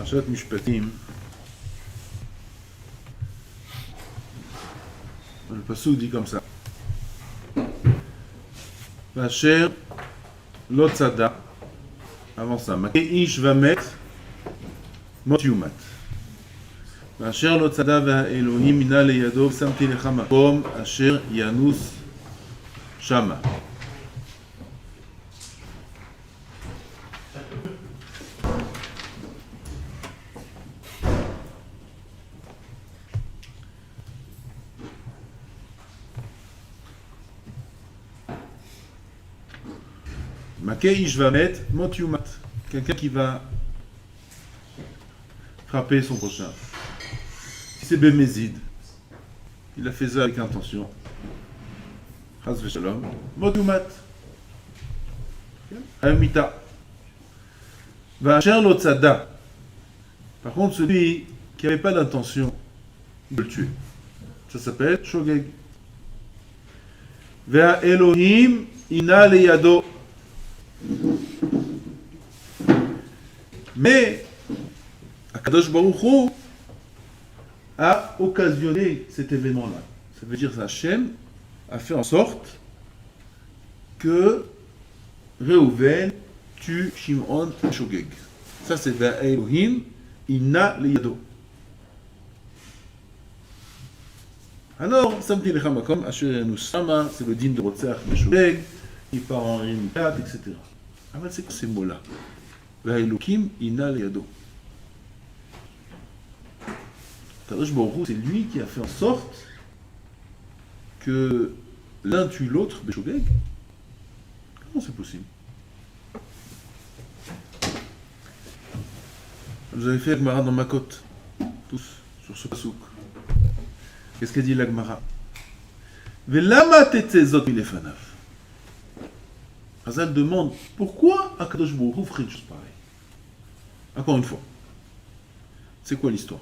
פרשת משפטים, le pasuk dit comme ça. Vacher l'otzada, avant ça, Makeish vamet mot yumat. Vacher l'otzada va Elohim mina leyado samti lecha makom asher yanus shama. Makeish va mettre mot yumat. Quelqu'un qui va frapper son prochain. Si c'est Bémézid, il a fait ça avec intention. Chas v'shalom. Mot yumat. Hamita. Vacher l'otzada. Par contre, celui qui n'avait pas d'intention de le tuer, ça s'appelle shogeg. Ve'a Elohim ina leyado. Mais Akadosh Baruch Hu a occasionné cet événement-là. Ça veut dire que Hachem a fait en sorte que Reuven tue Shimon Shogeg. Ça c'est vers Elohim Inna Leyado. Alors, Samti Lecha Makom Asher Yanus Shama, c'est le din de Rotzach Shogeg, il part en Rimikat, etc. Ah ben c'est quoi ces mots-là? Elohim Inna Leyado. Kadosh Baruch Hu, c'est lui qui a fait en sorte que l'un tue l'autre, Beshogeg. Comment c'est possible? Vous avez fait la Gemara dans Makot, tous, sur ce pasouk. Qu'est-ce qu'a dit la Gemara? Velama tetzezot milefanav. Hazal demande pourquoi Akadosh Baruch Hu ferait une chose pareille. Encore une fois, c'est quoi l'histoire?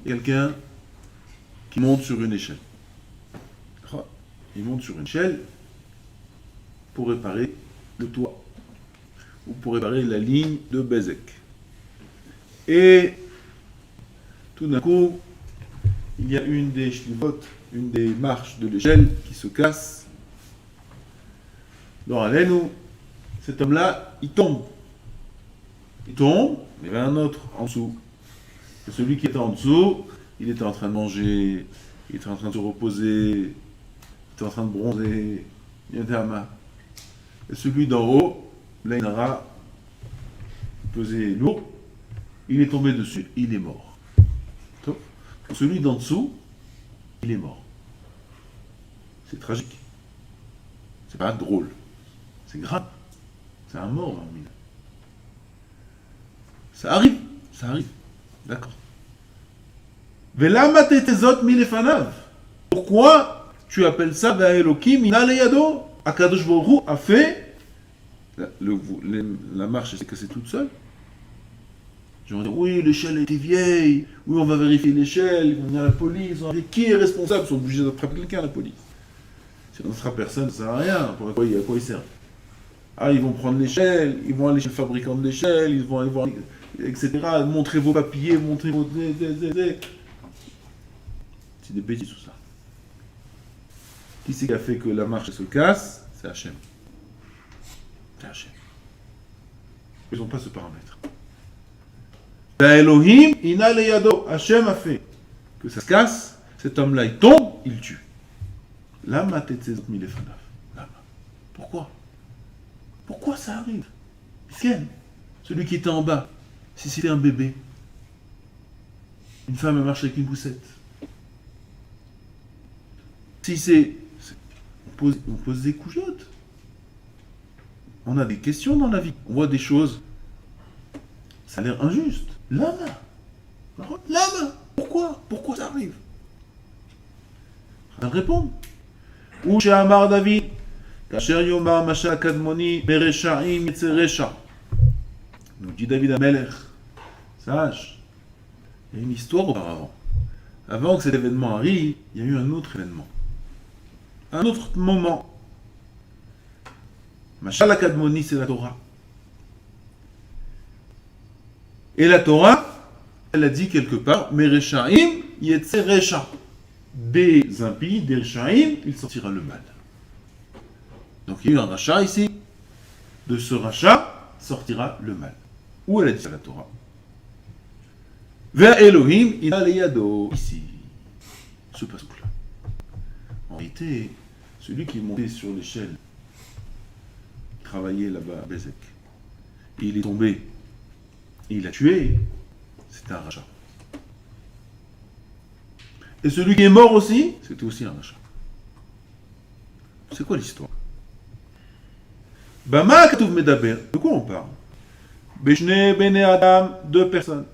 Quelqu'un qui monte sur une échelle. Il monte sur une échelle pour réparer le toit ou pour réparer la ligne de Bezek. Et tout d'un coup, il y a une des shlivotes, une des marches de l'échelle qui se casse. Dans Alenu, cet homme-là, il tombe. Il tombe, il y avait un autre en dessous. Et celui qui était en dessous, il était en train de manger, il était en train de se reposer, il était en train de bronzer, il était à main. Et celui d'en haut, l'Ainara, pesait lourd, il est tombé dessus, il est mort. Donc, celui d'en dessous, il est mort. C'est tragique. C'est pas drôle. C'est grave. C'est un mort, hein, mille. Ça arrive. D'accord. Velama tetezot milefanav. Pourquoi tu appelles ça Ve'elokim ina leyado? Akadosh Baruch Hu a fait la marche s'est cassée toute seule. Je vais dire oui, l'échelle était vieille. Oui, on va vérifier l'échelle. Ils vont venir à la police. Qui est responsable? Ils sont obligés d'attraper quelqu'un à la police. Si on n'attrape personne, ça ne sert à rien. À quoi ils servent? Ah, ils vont prendre l'échelle, ils vont aller chez le fabricant de l'échelle, ils vont aller voir, etc. Montrez vos papiers, montrez vos... C'est des bêtises tout ça. Qui c'est qui a fait que la marche se casse? C'est Hachem. C'est Hachem. Ils n'ont pas ce paramètre. Elohim ina leyado. Hachem a fait que ça se casse, cet homme-là il tombe, il tue. Lama tetzezot milefanav. Lama. Pourquoi? Pourquoi ça arrive? Celui qui était en bas, si c'était un bébé, une femme elle marche avec une poussette. Si c'est... On pose des couchottes. On a des questions dans la vie. On voit des choses. Ça a l'air injuste. Lama. Pourquoi ça arrive? On va répondre. Ou chez Amar David. Kasher Yomar Masha Kadmoni Bereshaim Yetzeresha. Nous dit David Amelech. Sage. Il y a une histoire auparavant. Avant que cet événement arrive, il y a eu un autre événement. Un autre moment. Masha Kadmoni, c'est la Torah. Et la Torah, elle a dit quelque part, Mereshaim yetse resha. Des impies, des Reshaim, il sortira le mal. Donc il y a eu un rachat ici. De ce rachat sortira le mal. Où elle a dit ça la Torah? Vers Elohim, il a les yado. Ici, ce passage-là. En réalité, celui qui est monté sur l'échelle, il travaillait là-bas à Bezek, et il est tombé, et il a tué, c'était un rachat. Et celui qui est mort aussi, c'était aussi un rachat. C'est quoi l'histoire? Bama Katuv Medaber, de quoi on parle? Beshne Bene Adam, deux personnes.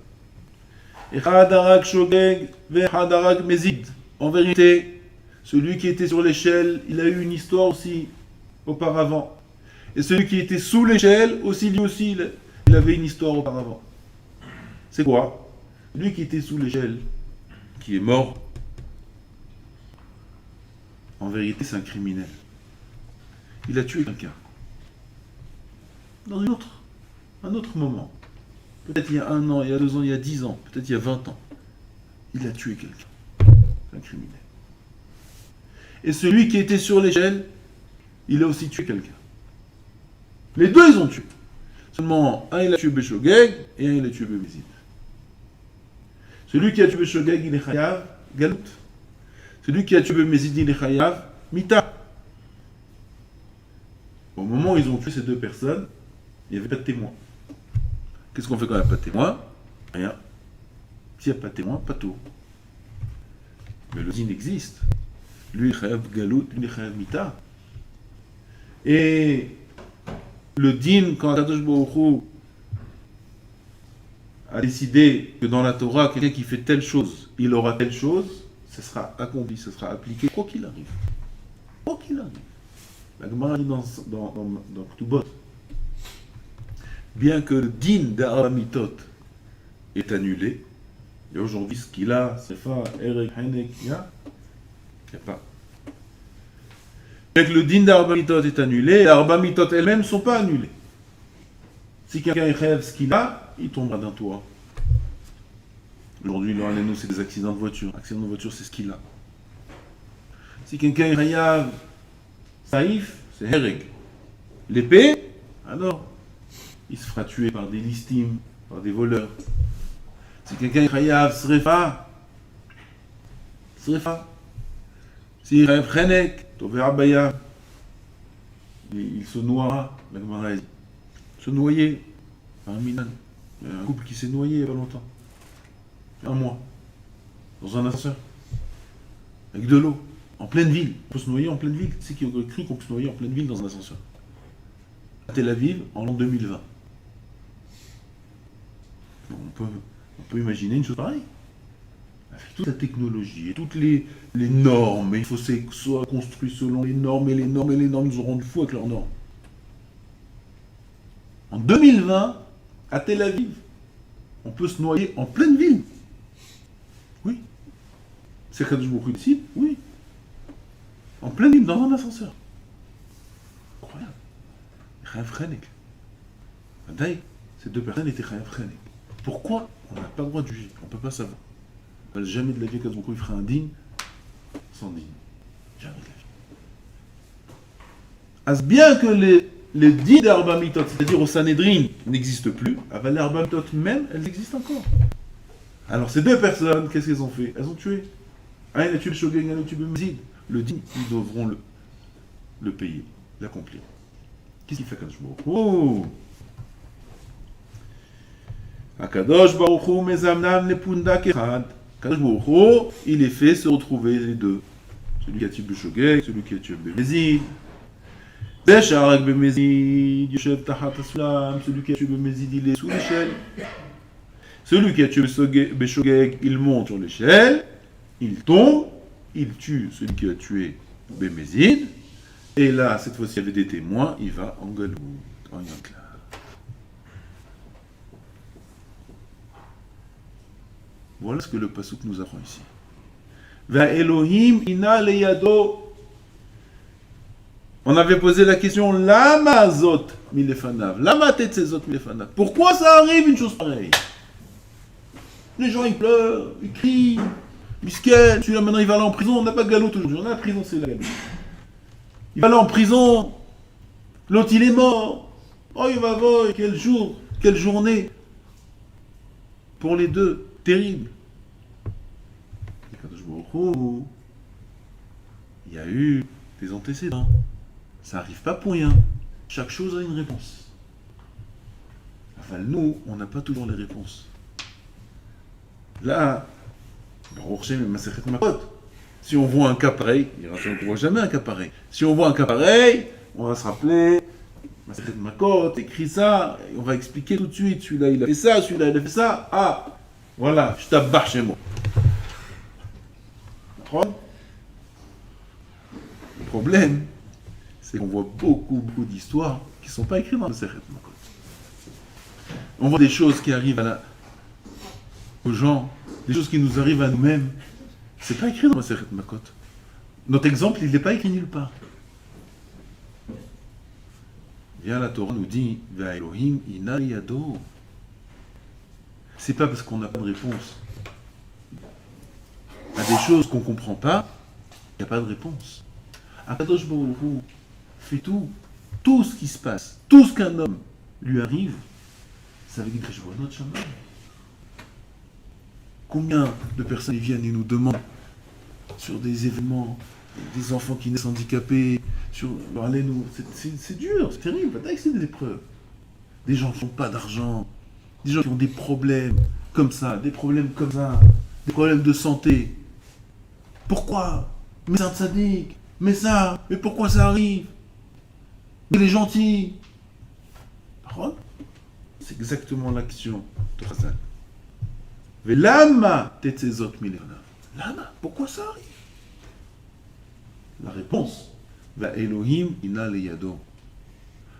Echad Harak Shogeg, Vechad Harak Mezid. En vérité, celui qui était sur l'échelle, il a eu une histoire aussi auparavant. Et celui qui était sous l'échelle, aussi lui aussi, il avait une histoire auparavant. C'est quoi? Lui qui était sous l'échelle, qui est mort, en vérité, c'est un criminel. Il a tué quelqu'un. Dans un autre moment. Peut-être il y a 1 an, il y a 2 ans, il y a 10 ans, peut-être il y a 20 ans. Il a tué quelqu'un. C'est un criminel. Et celui qui était sur l'échelle, il a aussi tué quelqu'un. Les deux, ils ont tué. Seulement, un, il a tué Beshogeg, et un, il a tué Bémézid. Celui qui a tué Beshogeg, il est Chayav, Galout. Celui qui a tué Bémézid, il est Chayav, Mita. Au moment où ils ont tué ces deux personnes, il n'y avait pas de témoin. Qu'est-ce qu'on fait quand il n'y a pas de témoin? Rien. S'il n'y a pas de témoin, pas tout. Mais le din existe. Lui, il est Chayav Galout, lui, il est Chayav Mita. Et le din, quand Akadosh Baruch Hu a décidé que dans la Torah, quelqu'un qui fait telle chose, il aura telle chose, ça sera accompli, ça sera appliqué, quoi qu'il arrive. Quoi qu'il arrive. La Gemara dit dans Ktubot, bien que le din d'Aramitot est annulé, et aujourd'hui ce qu'il a, c'est pas Erek Hanek, il n'y a pas. Bien que le din d'Aramitot est annulé, les Aramitot elles-mêmes ne sont pas annulées. Si quelqu'un rêve ce qu'il a, il tombera d'un toit. Aujourd'hui, nous, c'est des accidents de voiture. Accident de voiture, c'est ce qu'il a. Si quelqu'un est Hayav, Saïf, c'est Hereg. L'épée, alors, il se fera tuer par des listim, par des voleurs. Si quelqu'un est Hayav, Srefa. Si Hayav Chenek, Tové Abaya, il se noiera, la Gemara dit. Se noyer, un minan. Il y a un couple qui s'est noyé il n'y a pas longtemps. 1 mois. Dans un ascenseur. Avec de l'eau. En pleine ville. On peut se noyer en pleine ville. Tu sais qui aurait cru qu'on peut se noyer en pleine ville dans un ascenseur? À Tel Aviv, en l'an 2020. On peut imaginer une chose pareille. Avec toute la technologie et toutes les normes, et il faut que ce soit construit selon les normes, et les normes nous rendent fous avec leurs normes. En 2020, à Tel Aviv, on peut se noyer en pleine ville. Oui. C'est Kadosh Baruch Hu décide? Oui. En pleine ville, dans un ascenseur. Incroyable. Chayav Chenek. D'ailleurs, ces deux personnes étaient Chayav Chenek. Pourquoi on n'a pas le droit de juger? On ne peut pas savoir. Jamais de la vie, Kadosh Baruch Hu fera un digne sans digne. Jamais de la vie. As bien que les dits d'Arba Mitot, c'est-à-dire au Sanhedrin, n'existent plus, mais les Arba Mitot même, elles existent encore. Alors ces deux personnes, qu'est-ce qu'elles ont fait? Elles ont tué. Un, il a tué le Shogeg, un, il a tué le Bémézid. Le din, ils devront le payer, l'accomplir. Qu'est-ce qu'il fait Kadosh Baruch Hu? Oh! Akadosh Baruch Hu mezamnam lepunda kechad. Kadosh Baruch Hu, il les fait se retrouver les deux. Celui qui a tué le Shogeg, celui qui a tué le Bémézid. Desharak Bémézid, Yoshev Tachat Asulam, celui qui a tué Bémézid, il est sous l'échelle. Celui qui a tué Beshogeg, il monte sur l'échelle, il tombe, il tue celui qui a tué Bémézid, et là, cette fois-ci, il y avait des témoins, il va en Galout, en Yankla. Voilà ce que le Passouk nous apprend ici. Va Elohim ina leyado. On avait posé la question, Lama zot milefanav, Lama tetzezot milefanav. Pourquoi ça arrive une chose pareille? Les gens, ils pleurent, ils crient. Misken, celui-là, maintenant, il va aller en prison. On n'a pas de galoute aujourd'hui. On a la prison, c'est la galoute. Il va aller en prison. L'autre, il est mort. Oh, il va voir. Quel jour, quelle journée. Pour les deux, terrible. Il y a eu des antécédents. Ça n'arrive pas pour rien. Chaque chose a une réponse. Enfin, nous, on n'a pas toujours les réponses. Là, si on voit un cas pareil, on ne voit jamais un cas pareil. Si on voit un cas pareil, on va se rappeler, Makot, écrit ça, et on va expliquer tout de suite, celui-là il a fait ça, celui-là il a fait ça, ah, voilà, je t'abarre chez moi. Le problème, c'est qu'on voit beaucoup d'histoires qui ne sont pas écrites dans le Sechet Makot. On voit des choses qui arrivent aux gens, des choses qui nous arrivent à nous-mêmes. C'est pas écrit dans le Sechet Makot. Notre exemple, il n'est pas écrit nulle part. Bien, la Torah nous dit Va Elohim ina yado. C'est pas parce qu'on n'a pas de réponse à des choses qu'on ne comprend pas, il n'y a pas de réponse. Akadosh Baruch Hu fait tout ce qui se passe, tout ce qu'un homme lui arrive, c'est avec une Cheshbonot Shamayim. Combien de personnes viennent et nous demandent sur des événements, des enfants qui naissent handicapés, c'est dur, c'est terrible, c'est des épreuves. Des gens qui n'ont pas d'argent, des gens qui ont des problèmes comme ça, des problèmes de santé. Pourquoi? Mais c'est un tzaddik, mais pourquoi ça arrive? Mais il est gentil. C'est exactement l'action de Chazal. Lama tetzezot milevna. Lama, pourquoi ça arrive? La réponse, va Elohim ina leyado.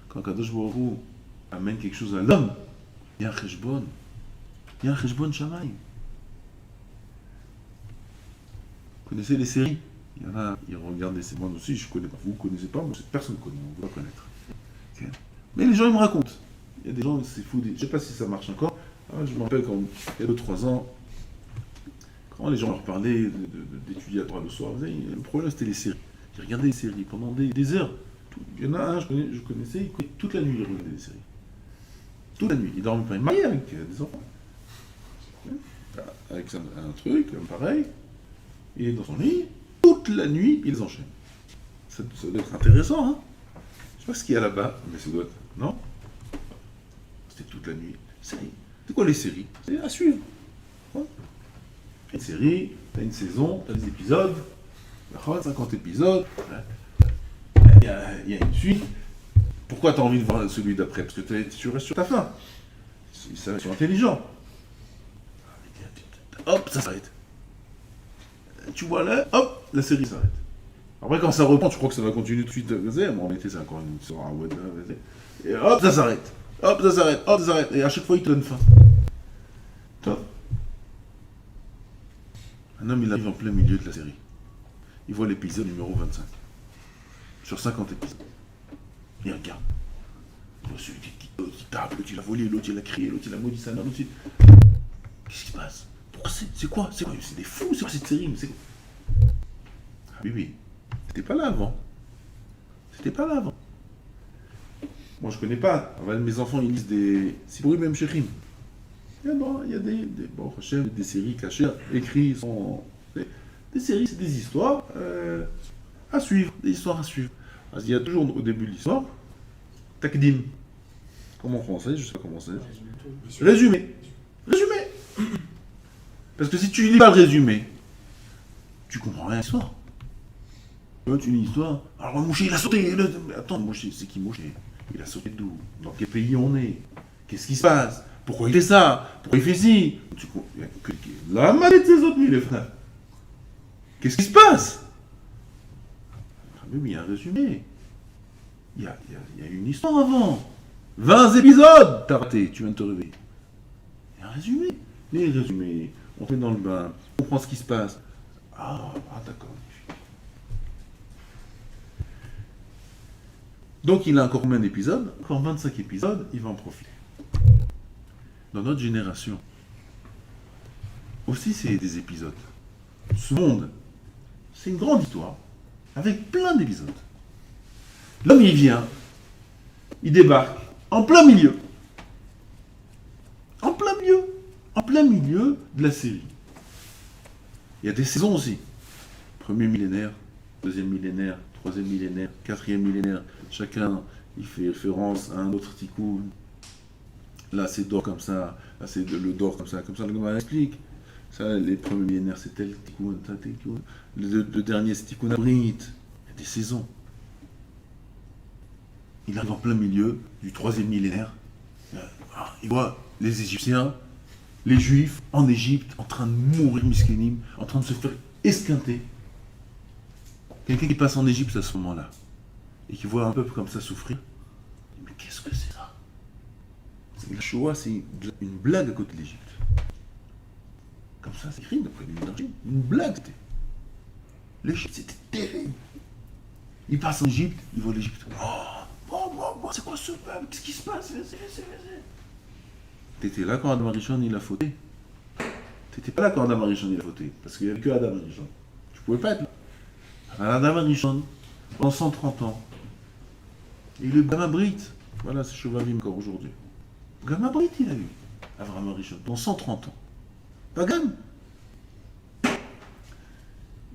Quand Kadosh Baruch Hu amène quelque chose à l'homme, il y a un cheshbon. Il y a un cheshbon shamayim. Vous connaissez les séries? Il y en a, ils regardent des séries. Moi aussi, je ne connais pas. Vous ne connaissez pas, moi, personne ne connaît, on ne va pas connaître. Okay. Mais les gens, ils me racontent. Il y a des gens, c'est fou. Je ne sais pas si ça marche encore. Je me rappelle quand, il y a 2-3 ans, quand les gens leur parlaient d'étudier à droite le soir, le problème c'était les séries. Ils regardaient les séries pendant des heures. Il y en a un, je connaissais, il connaissait toute la nuit, il regardait les séries. Toute la nuit. Il dormait pas, il marié avec des enfants. Avec un truc, pareil. Il est dans son lit, toute la nuit, il les enchaîne. Ça doit être intéressant, hein. Je sais pas ce qu'il y a là-bas, mais ça doit être... Non? C'était toute la nuit. C'est quoi les séries? C'est à suivre. Une série, t'as une saison, t'as des épisodes, 50 épisodes, il y a une suite. Pourquoi t'as envie de voir celui d'après? Parce que tu restes sur ta faim. Ils sont intelligents. Hop, ça s'arrête. Tu vois là, hop, la série s'arrête. Après, quand ça reprend, tu crois que ça va continuer tout de suite. Mais en réalité, c'est encore une histoire à web. Et hop, ça s'arrête. Hop, ça s'arrête. Hop, ça s'arrête. Et à chaque fois, il te donne faim. Top. Un homme, il arrive en plein milieu de la série. Il voit l'épisode numéro 25. Sur 50 épisodes. Il regarde. Il voit celui qui tape, l'autre il a volé, l'autre il a crié, l'autre il a maudit sa mère, l'autre il... Qu'est-ce qui se passe? C'est quoi? C'est des fous, c'est quoi cette série? Ah oui. C'était pas là avant. Moi je connais pas. Mes enfants ils lisent des... Sibouri même Shechim. Il y a des séries cachées, écrites, des séries, c'est des histoires à suivre, Il y a toujours au début de l'histoire, takdim. Comment en français? Je sais pas comment c'est. Résumé. Parce que si tu lis pas le résumé, tu comprends rien à l'histoire. Tu lis l'histoire. Alors Moshe il a sauté. Attends, Moshe, c'est qui Moshe? Il a sauté d'où? Dans quel pays on est? Qu'est-ce qui se passe? Pourquoi il fait ça? Pourquoi il fait ci? La manette de ces autres nuits, les frères. Qu'est-ce qui se passe? Mais oui, il y a un résumé. Il y a une histoire avant. 20 épisodes, t'as raté, tu viens de te réveiller. Il y a un résumé. Les résumés, on te met dans le bain, on comprend ce qui se passe. Ah d'accord. Donc il a encore combien d'épisodes? Encore 25 épisodes, il va en profiter. Dans notre génération, aussi c'est des épisodes. Ce monde, c'est une grande histoire, avec plein d'épisodes. L'homme, il vient, il débarque, en plein milieu. En plein milieu de la série. Il y a des saisons aussi. Premier millénaire, deuxième millénaire, troisième millénaire, quatrième millénaire. Chacun, il fait référence à un autre tikkun. Là, c'est d'or comme ça. Là, c'est le d'or comme ça. Comme ça, le Gemara explique. Ça, les premiers millénaires, c'est tel tikkun, tel tikkun. Le dernier, c'est tikkun abrit. Il y a des saisons. Il arrive en plein milieu du troisième millénaire. Il voit les Égyptiens, les Juifs en Égypte, en train de mourir, miskénim, en train de se faire esquinter. Quelqu'un qui passe en Égypte à ce moment-là, et qui voit un peuple comme ça souffrir, il dit, mais qu'est-ce que c'est ça? La Shoah, c'est une blague à côté de l'Égypte. Comme ça, c'est écrit d'après l'énergie. Une blague, c'était. L'Égypte, c'était terrible. Il passe en Égypte, il voit l'Égypte. Oh, c'est quoi ce peuple? Qu'est-ce qui se passe? T'étais là quand Adam Arishon il a fauté. T'étais pas là quand Adam Arishon il a fauté. Parce qu'il n'y avait que Adam Arishon. Tu pouvais pas être là. Adam Arishon, pendant 130 ans, et le Gamabrit, voilà, c'est Chevavim encore aujourd'hui. Gamabrit, il a eu Avraham Arishon pendant 130 ans. Pas Gam.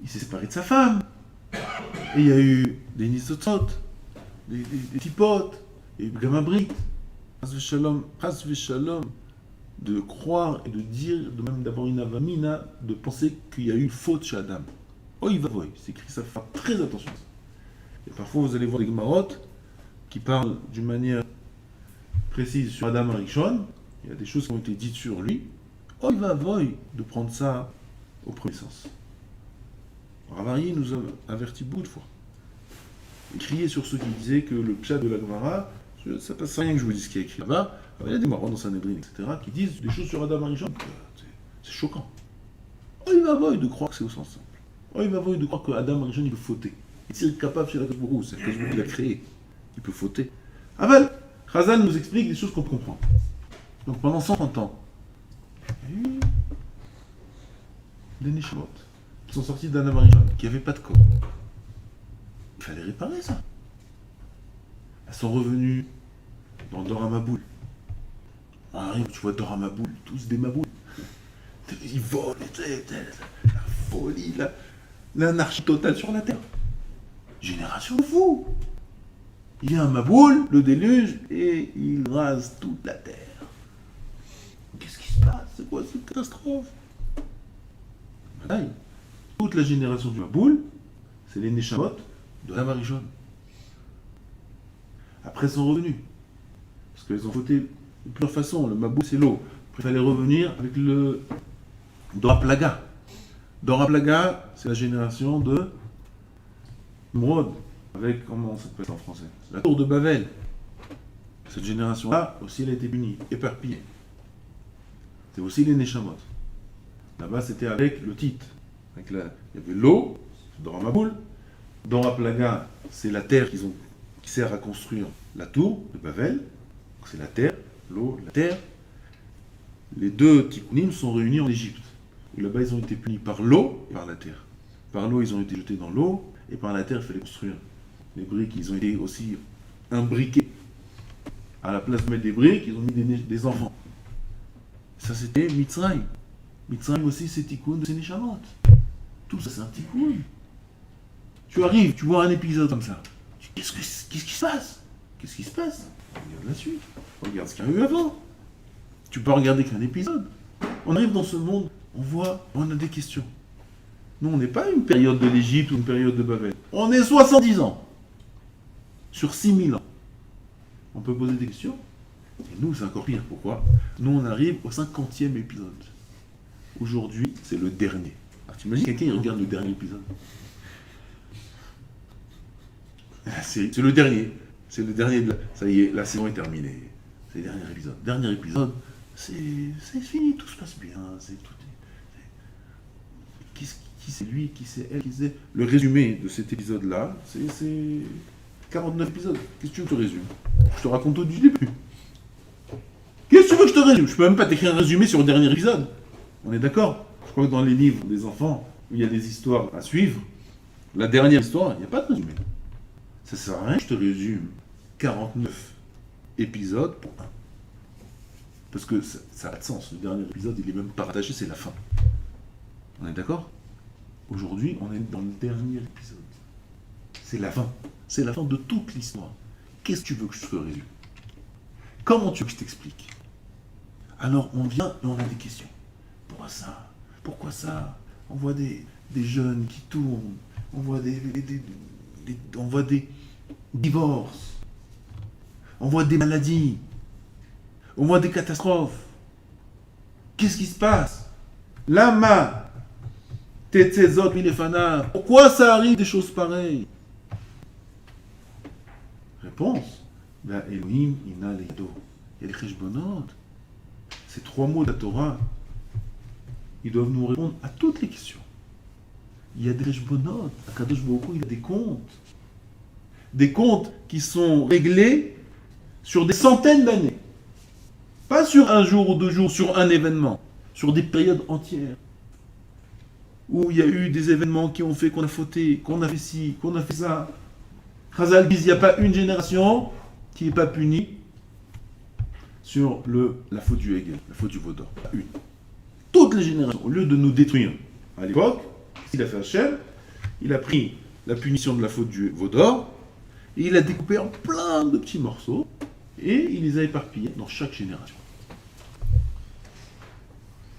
Il s'est séparé de sa femme. Et il y a eu des Nisotzot, des Tipot, et Gamabrit. Chas v'shalom, de croire et de dire, de même d'avoir une avamina, de penser qu'il y a eu une faute chez Adam. Oy vavoy, c'est écrit ça, faut faire très attention à ça. Et parfois vous allez voir les Gemarot qui parlent d'une manière précise sur Adam Arishon, il y a des choses qui ont été dites sur lui. Oy vavoy, de prendre ça au premier sens. Ravari nous a averti beaucoup de fois. Il criait sur ceux qui disaient que le pshat de la Gemara, ça passe rien que je vous dise ce qui est écrit là-bas. Il y a des marrons dans Sanhedrin, etc., qui disent des choses sur Adam Arishon. C'est choquant. Oh, il va voir de croire que c'est au sens simple. Oh, il va voir de croire que Adam Arishon, il peut fauter. Il est capable chez la Kazbourou, c'est le qu'il a créé. Il peut fauter. Aval, Chazal nous explique des choses qu'on comprend. Donc pendant 130 ans, il y a eu des Neshamot qui sont sortis d'Adam Arishon, qui n'avaient pas de corps. Il fallait réparer ça. Elles sont revenues dans Dor HaMaboul. On arrive, tu vois Dor HaMaboul, tous des maboules. Ils volent, la folie, l'anarchie totale sur la terre. Génération de fous. Il y a un maboule, le déluge, et il rase toute la terre. Qu'est-ce qui se passe? C'est quoi cette catastrophe? Toute la génération du maboule, c'est les Neshamot de Adam Arishon. Après, ils sont revenus. Parce qu'ils ont voté de plusieurs façons. Le Mabou, c'est l'eau. Après, il fallait revenir avec le Dora Plaga. Dora Plaga, c'est la génération de Nimrod. Avec, comment ça s'appelle en français? La tour de Babel. Cette génération-là, aussi, elle a été punie, éparpillée. C'est aussi les Neshamot. Là-bas, c'était avec le Tit. Il y avait l'eau, Dora Maboul. Dora Plaga, c'est la terre qui sert à construire la tour de Babel. C'est la terre, l'eau, la terre. Les deux tikkunim sont réunis en Égypte. Là-bas, ils ont été punis par l'eau et par la terre. Par l'eau, ils ont été jetés dans l'eau, et par la terre, il fallait construire. Les briques, ils ont été aussi imbriqués. À la place de mettre des briques, ils ont mis des enfants. Ça, c'était Mitzrayim. Mitzrayim aussi, c'est tikkun de Neshamot. Tout ça, c'est un tikkun. Tu arrives, tu vois un épisode comme ça. Qu'est-ce qui se passe? Qu'est-ce qui se passe? Regarde la suite. Regarde ce qu'il y a eu avant. Tu peux regarder qu'un épisode. On arrive dans ce monde, on a des questions. Nous, on n'est pas une période de l'Égypte ou une période de Babel. On est 70 ans. Sur 6000 ans. On peut poser des questions. Et nous, c'est encore pire. Pourquoi? Nous, on arrive au 50e épisode. Aujourd'hui, c'est le dernier. Alors, t'imagines quelqu'un, il regarde le dernier épisode. C'est le dernier. C'est le dernier. Ça y est, la saison est terminée. C'est le dernier épisode. Dernier épisode, c'est fini, tout se passe bien. Qui c'est lui, qui c'est elle, qui c'est... Le résumé de cet épisode-là, c'est 49 épisodes. Qu'est-ce que tu veux que je te résume? Je te raconte tout du début. Qu'est-ce que tu veux que je te résume? Je peux même pas t'écrire un résumé sur le dernier épisode. On est d'accord? Je crois que dans les livres des enfants, où il y a des histoires à suivre, la dernière histoire, il n'y a pas de résumé. Ça sert à rien, je te résume 49 épisodes pour un. Parce que ça n'a pas de sens. Le dernier épisode, il est même pas rattaché, c'est la fin. On est d'accord? Aujourd'hui, on est dans le dernier épisode. C'est la fin. C'est la fin de toute l'histoire. Qu'est-ce que tu veux que je te résume? Comment tu veux que je t'explique? Alors, on vient et on a des questions. Pourquoi ça? Pourquoi ça? On voit des jeunes qui tournent. On voit on voit des divorces. On voit des maladies. On voit des catastrophes. Qu'est-ce qui se passe? Lama, Tetzezot, Milefana. Pourquoi ça arrive des choses pareilles? Réponse. La Elohim, Ina, Leido. Il y a les Cheshbonot. Ces 3 mots de la Torah, ils doivent nous répondre à toutes les questions. Il y a des Cheshbonot. Akadosh Baruch Hu, il y a des comptes. Des comptes qui sont réglés sur des centaines d'années. Pas sur un jour ou 2 jours, sur un événement, sur des périodes entières. Où il y a eu des événements qui ont fait qu'on a fauté, qu'on a fait ci, qu'on a fait ça. Chazal disent, il n'y a pas une génération qui n'est pas punie sur la faute du Hegel, la faute du Vaudor. Pas une. Toutes les générations, au lieu de nous détruire à l'époque, il a fait Hachem, il a pris la punition de la faute du Vaudor, et il a découpé en plein de petits morceaux, et il les a éparpillés dans chaque génération.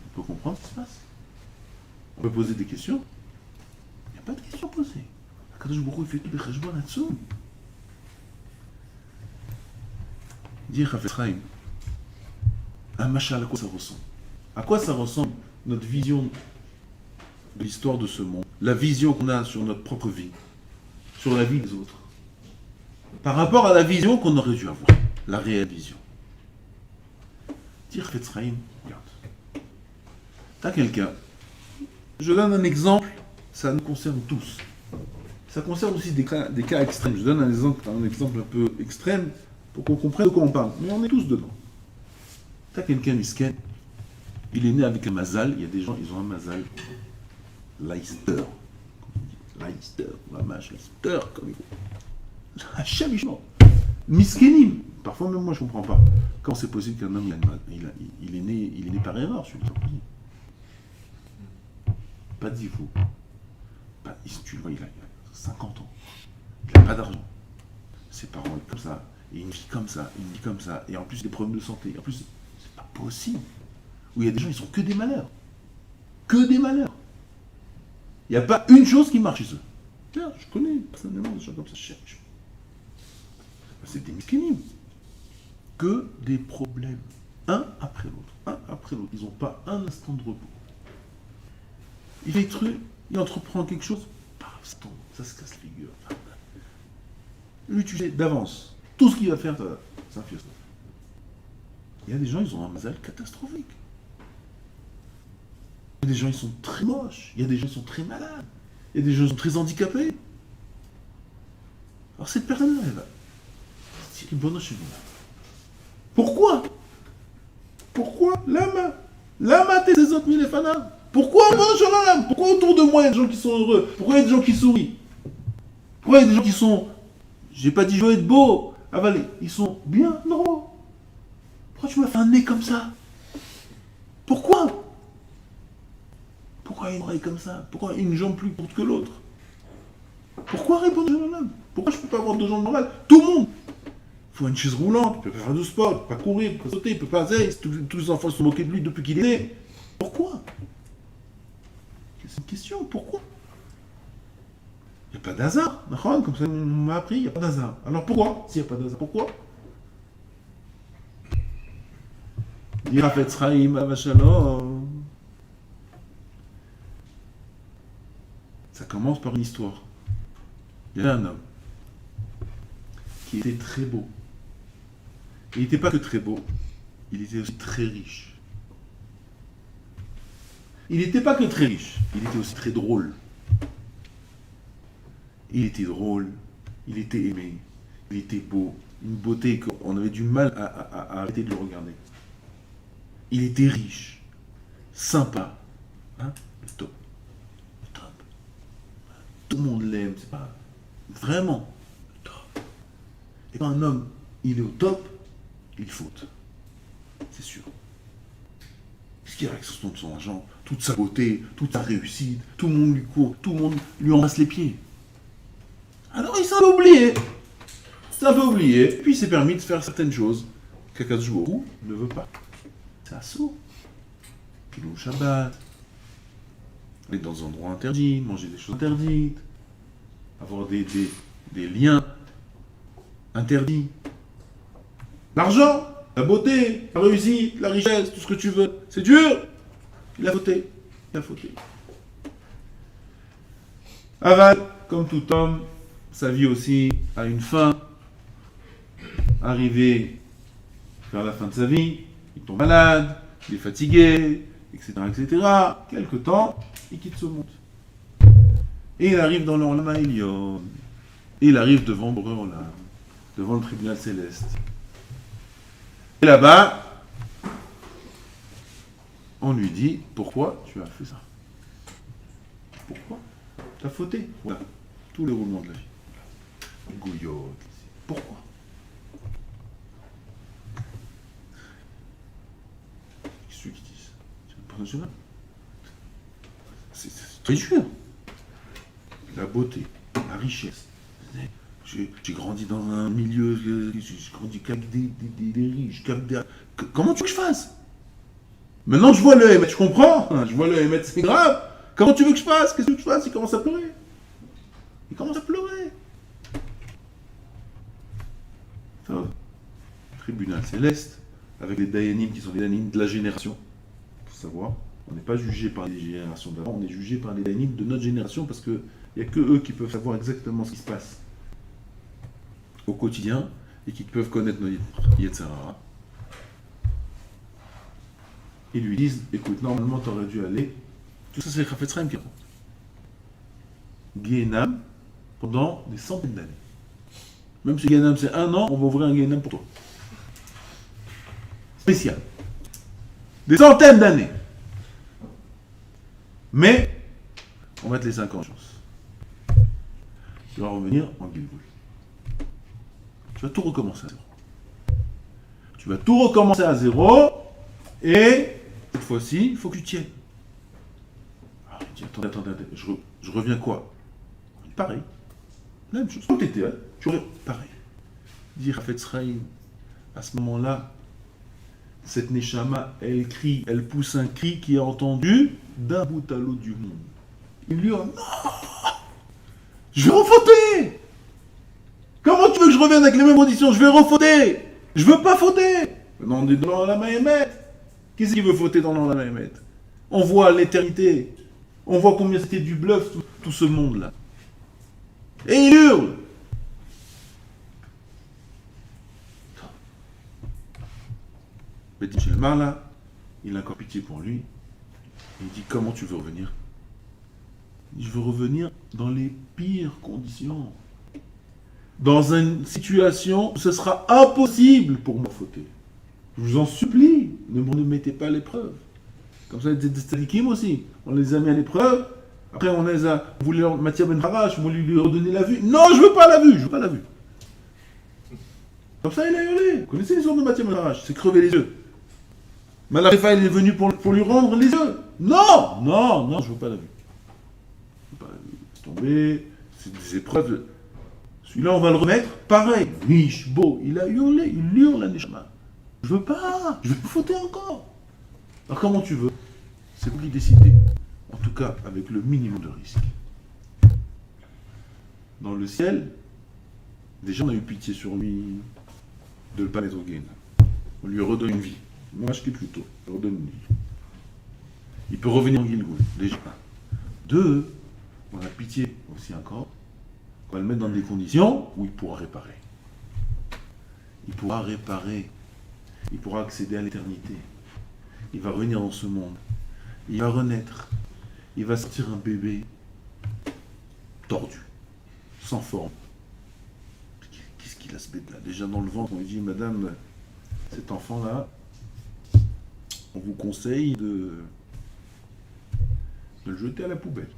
On peut comprendre ce qui se passe. On peut poser des questions. Il n'y a pas de questions posées. Akadosh Baruch Hu, il fait tout des cheshbon là-dessous. Dire Chafetz Chaim, un machal, à quoi ça ressemble? À quoi ça ressemble notre vision de l'histoire de ce monde? La vision qu'on a sur notre propre vie, sur la vie des autres, par rapport à la vision qu'on aurait dû avoir, la réelle vision. Dire Chafetz Chaim, regarde. T'as quelqu'un. Je donne un exemple, ça nous concerne tous. Ça concerne aussi des cas extrêmes. Je donne un exemple un peu extrême pour qu'on comprenne de quoi on parle. Mais on est tous dedans. T'as quelqu'un misken, il est né avec un mazal. Il y a des gens, ils ont un mazal. Leister. Leister. Mamash, Leister, comme il faut. Hachem, miskenim. Parfois, même moi, je ne comprends pas. Comment c'est possible qu'un homme, il est né par erreur, celui-là? Pas de zifou. Tu le vois, il a 50 ans. Il n'a pas d'argent. Ses parents sont comme ça. Et une vie comme ça, une vie comme ça. Et en plus, des problèmes de santé. En plus, c'est pas possible. Où il y a des gens, ils sont que des malheurs. Que des malheurs. Il n'y a pas une chose qui marche chez eux. Tiens, je connais personnellement des gens comme ça. C'est des miskénimes. Que des problèmes. Un après l'autre. Un après l'autre. Ils n'ont pas un instant de repos. Il fait truc, il entreprend quelque chose, paf, ça tombe, ça se casse la figure. Lui, tu sais d'avance, tout ce qu'il va faire, c'est un fiasco. Il y a des gens, ils ont un mazal catastrophique. Il y a des gens, ils sont très moches. Il y a des gens, ils sont très malades. Il y a des gens, ils sont très handicapés. Alors cette personne-là, elle va se dire, bonne chez vous. Pourquoi? Pourquoi? Lama, t'es des autres milefana. Pourquoi Pourquoi autour de moi il y a des gens qui sont heureux? Pourquoi il y a des gens qui sourient? Pourquoi il y a des gens qui sont... J'ai pas dit je veux être beau, avalé. Ils sont bien normaux. Pourquoi tu m'as fait un nez comme ça? Pourquoi? Pourquoi une oreille comme ça? Pourquoi une jambe plus courte que l'autre? Pourquoi répondre à l'homme? Pourquoi je peux pas avoir 2 jambes normales? Tout le monde! Il faut une chaise roulante, il peut pas faire du sport, il peut pas courir, il peut pas sauter, il peut pas... Tous les enfants se sont moqués de lui depuis qu'il est né. Pourquoi? C'est une question, pourquoi? Il n'y a pas d'hasard, comme ça on m'a appris, il n'y a pas d'hasard. Alors pourquoi? S'il n'y a pas d'hasard, pourquoi? Chafetz Chaim, Ava Shalom. Ça commence par une histoire. Il y avait un homme qui était très beau. Il n'était pas que très beau, il était aussi très riche. Il n'était pas que très riche, il était aussi très drôle. Il était drôle, il était aimé, il était beau, une beauté qu'on avait du mal à arrêter de le regarder. Il était riche, sympa, Hein, le top. Le top. Tout le monde l'aime, c'est pas... Vraiment, le top. Et quand un homme, il est au top, il faute. C'est sûr. Qu'est-ce qu'il y a avec son argent, toute sa beauté, toute sa réussite, tout le monde lui court, tout le monde lui embrasse les pieds. Alors il s'en a oublié. Ça veut oublier, puis il s'est permis de faire certaines choses qu'Akadosh Baruch Hu ne veut pas. C'est assaut. Il est au Shabbat, aller dans des endroits interdits, manger des choses interdites, avoir des liens interdits. L'argent, la beauté, la réussite, la richesse, tout ce que tu veux, c'est dur. Il a fauté. Il a fauté. Aval, comme tout homme, sa vie aussi a une fin. Arrivé vers la fin de sa vie, il tombe malade, il est fatigué, etc., etc. Quelque temps, il quitte ce monde. Et il arrive dans l'Olam Elyon. Et il arrive devant Boré Olam, devant le tribunal céleste. Et là-bas, on lui dit, pourquoi tu as fait ça? Pourquoi? Tu as fauté. Voilà, tous les roulements de la vie. Gouillot. Pourquoi? Ceux qui disent, c'est international. C'est très dur. La beauté, la richesse. J'ai grandi dans un milieu, j'ai grandi qu'avec des riches, qu'avec des... Comment tu veux que je fasse? Maintenant je vois le Hémet, je comprends. Je vois le Hémet, c'est grave. Comment tu veux que je fasse? Qu'est-ce que je fasse? Il commence à pleurer. Il commence à pleurer. Enfin, tribunal céleste, avec les Dayanim qui sont les Dayanim de la génération. Faut savoir, on n'est pas jugé par les générations d'avant, on est jugé par les Dayanim de notre génération parce qu'il n'y a que eux qui peuvent savoir exactement ce qui se passe au quotidien et qui peuvent connaître nos Yetzirah. Ils lui disent, écoute, normalement tu aurais dû aller, tout ça c'est Chafetz Chaim qui raconte, Guénam pendant des centaines d'années. Même si Guénam c'est 1 an, on va ouvrir un Guénam pour toi. Spécial. Des centaines d'années. Mais, on va te laisser encore une chance. Tu vas revenir en Gilgoul. Tu vas tout recommencer à zéro. Tu vas tout recommencer à zéro, et cette fois-ci, il faut que tu tiennes. Alors, il dit, attendez, je reviens quoi? Pareil. La même chose. Comme tu étais, hein, tu reviens pareil. Dit Chafetz Chaim, à ce moment-là, cette Neshama, elle crie, elle pousse un cri qui est entendu d'un bout à l'autre du monde. Il lui dit, non, je vais refauter. Comment tu veux que je revienne avec les mêmes conditions? Je vais refauter. Je veux pas fauter. Non, on est dans la Mahémet. Qui c'est qui veut fauter dans la Mahémet? On voit l'éternité. On voit combien c'était du bluff, tout ce monde-là. Et il hurle. Petit Shelmar, là, il a encore pitié pour lui. Il dit, comment tu veux revenir? Il dit, je veux revenir dans les pires conditions. Dans une situation où ce sera impossible pour moi de fauter. Je vous en supplie, ne me mettez pas à l'épreuve. Comme ça, des tzadikim aussi. On les a mis à l'épreuve. Après, on les a... Vous voulez Mathia Ben Harash, vous voulez lui redonner la vue. Non, je veux pas la vue, je veux pas la vue. Comme ça, il a hurlé. Vous connaissez l'histoire de Mathia Ben Harash? C'est crever les yeux. Malarefa, il est venu pour lui rendre les yeux. Non, non, non, je veux pas la vue. Je veux pas la vue. C'est tombé, c'est des épreuves. Celui-là, on va le remettre. Pareil, riche, beau. Il a hurlé, il hurle la Neshama. Je veux pas, je vais me fauter encore. Alors comment tu veux? C'est vous qui décidez. En tout cas, avec le minimum de risque. Dans le ciel, déjà on a eu pitié sur lui de ne pas mettre au gain. On lui redonne une vie. Moi, je quitte plutôt. On lui redonne une vie. Il peut revenir en Gilgoul, déjà. 2, on a pitié aussi encore. On va le mettre dans des conditions où il pourra réparer. Il pourra réparer. Il pourra accéder à l'éternité. Il va revenir dans ce monde. Il va renaître. Il va sortir un bébé tordu, sans forme. Qu'est-ce qu'il a ce bébé-là? Déjà dans le ventre, on lui dit, madame, cet enfant-là, on vous conseille de le jeter à la poubelle.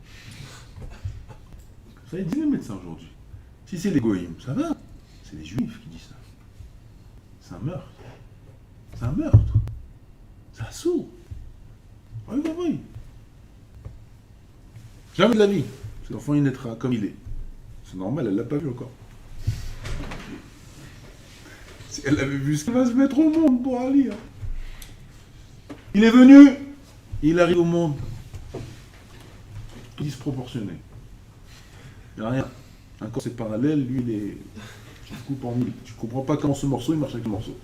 Ça disent les médecins aujourd'hui. Si c'est les goïms, ça va. C'est les juifs qui disent ça. C'est un meurtre. C'est un meurtre. C'est un sourd. Oui, oui, oui. Jamais de la vie. Cet enfant, il naîtra comme il est. C'est normal, elle l'a pas vu encore. Si elle avait vu ce qu'il va se mettre au monde pour aller. Il est venu, il arrive au monde. Tout disproportionné. Il n'y a rien. Un corps c'est parallèle, lui il est. Tu le coupes en mille. Tu comprends pas comment ce morceau il marche avec le morceau.